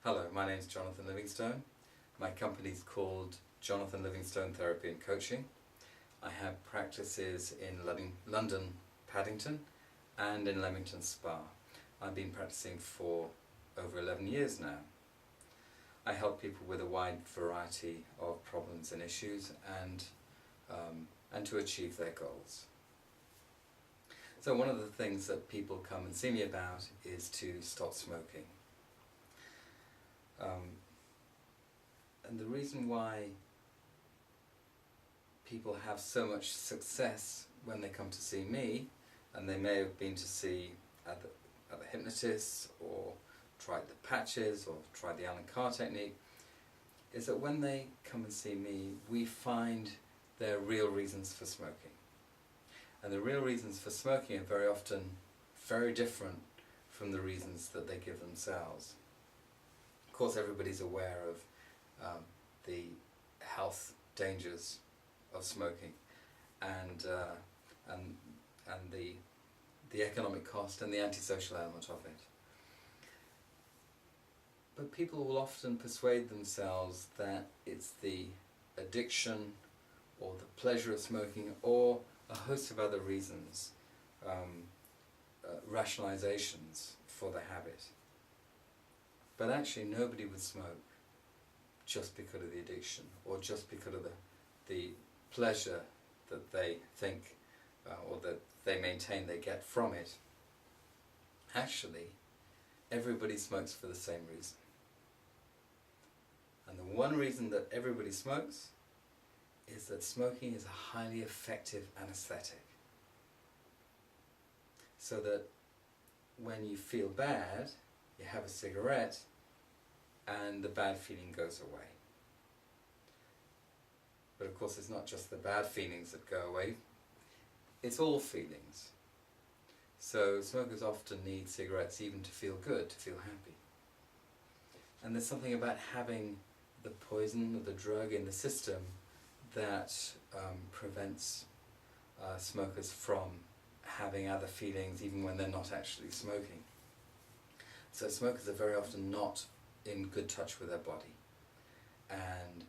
Hello, my name is Jonathan Livingstone. My company is called Jonathan Livingstone Therapy and Coaching. I have practices in London, Paddington and in Leamington Spa. I've been practicing for over 11 years now. I help people with a wide variety of problems and issues and to achieve their goals. So one of the things that people come and see me about is to stop smoking. And the reason why people have so much success when they come to see me, and they may have been to see other hypnotists or tried the patches or tried the Allen Carr technique, is that when they come and see me, we find their real reasons for smoking. And the real reasons for smoking are very often very different from the reasons that they give themselves. Of course, everybody's aware of the health dangers of smoking and the economic cost and the antisocial element of it. But people will often persuade themselves that it's the addiction or the pleasure of smoking or a host of other reasons, rationalizations for the habit. But actually nobody would smoke just because of the addiction or just because of the pleasure that they think or that they maintain they get from it. Actually, everybody smokes for the same reason. And the one reason that everybody smokes is that smoking is a highly effective anesthetic. So that when you feel bad, you have a cigarette and the bad feeling goes away. But of course it's not just the bad feelings that go away, it's all feelings. So smokers often need cigarettes even to feel good, to feel happy. And there's something about having the poison or the drug in the system that prevents smokers from having other feelings even when they're not actually smoking. So smokers are very often not in good touch with their body, and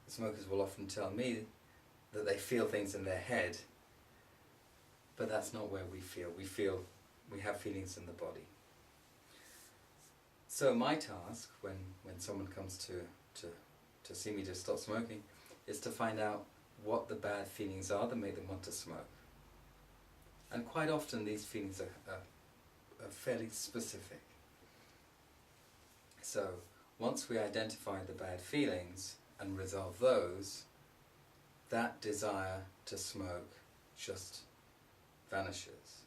smokers will often tell me that they feel things in their head, but that's not where we feel. We have feelings in the body. So my task when someone comes to see me to stop smoking is to find out what the bad feelings are that make them want to smoke. And quite often these feelings are fairly specific. So once we identify the bad feelings and resolve those, that desire to smoke just vanishes.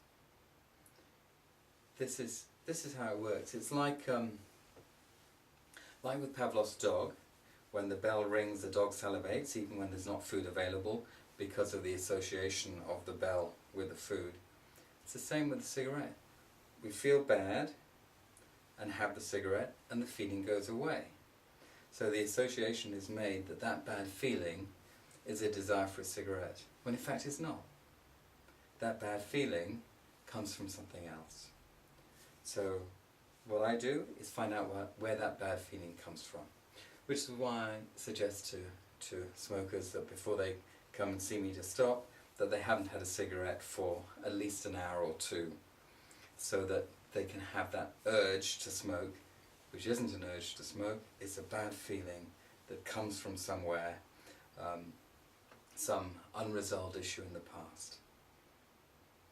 This is how it works. It's like with Pavlov's dog. When the bell rings, the dog salivates even when there's not food available because of the association of the bell with the food. It's the same with the cigarette. We feel bad and have the cigarette and the feeling goes away. So the association is made that that bad feeling is a desire for a cigarette, when in fact it's not. That bad feeling comes from something else. So what I do is find out where that bad feeling comes from, which is why I suggest to smokers that before they come and see me to stop, that they haven't had a cigarette for at least an hour or two, so that they can have that urge to smoke, which isn't an urge to smoke, it's a bad feeling that comes from somewhere, some unresolved issue in the past.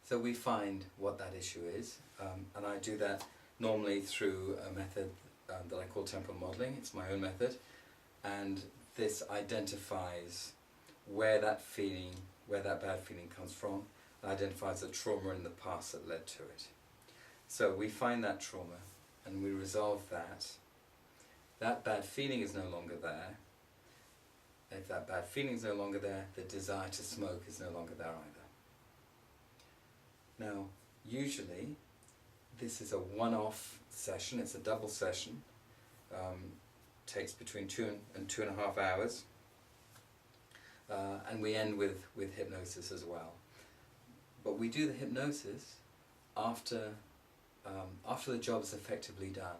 So we find what that issue is, and I do that normally through a method that I call temporal modelling. It's my own method, and this identifies where that bad feeling comes from, and identifies the trauma in the past that led to it. So we find that trauma and we resolve that. That bad feeling is no longer there. If that bad feeling is no longer there, the desire to smoke is no longer there either. Now, usually this is a one-off session, it's a double session. Takes between 2 and 2.5 hours. And we end with hypnosis as well. But we do the hypnosis after the job is effectively done.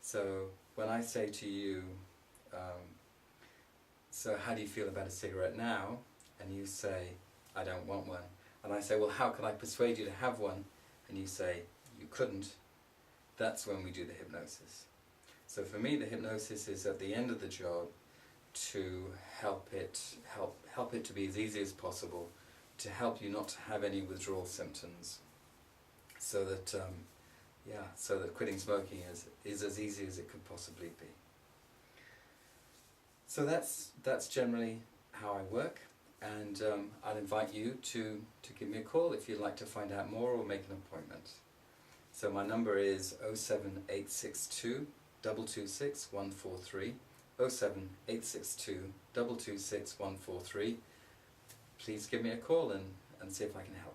So when I say to you, so how do you feel about a cigarette now? And you say, I don't want one. And I say, well, how can I persuade you to have one? And you say, you couldn't. That's when we do the hypnosis. So for me, the hypnosis is at the end of the job to help it to be as easy as possible, to help you not to have any withdrawal symptoms, so that so that quitting smoking is as easy as it could possibly be. So that's generally how I work, and I'd invite you to give me a call if you'd like to find out more or make an appointment. So my number is 07862 226 143, 07862 226 143. Please give me a call and see if I can help.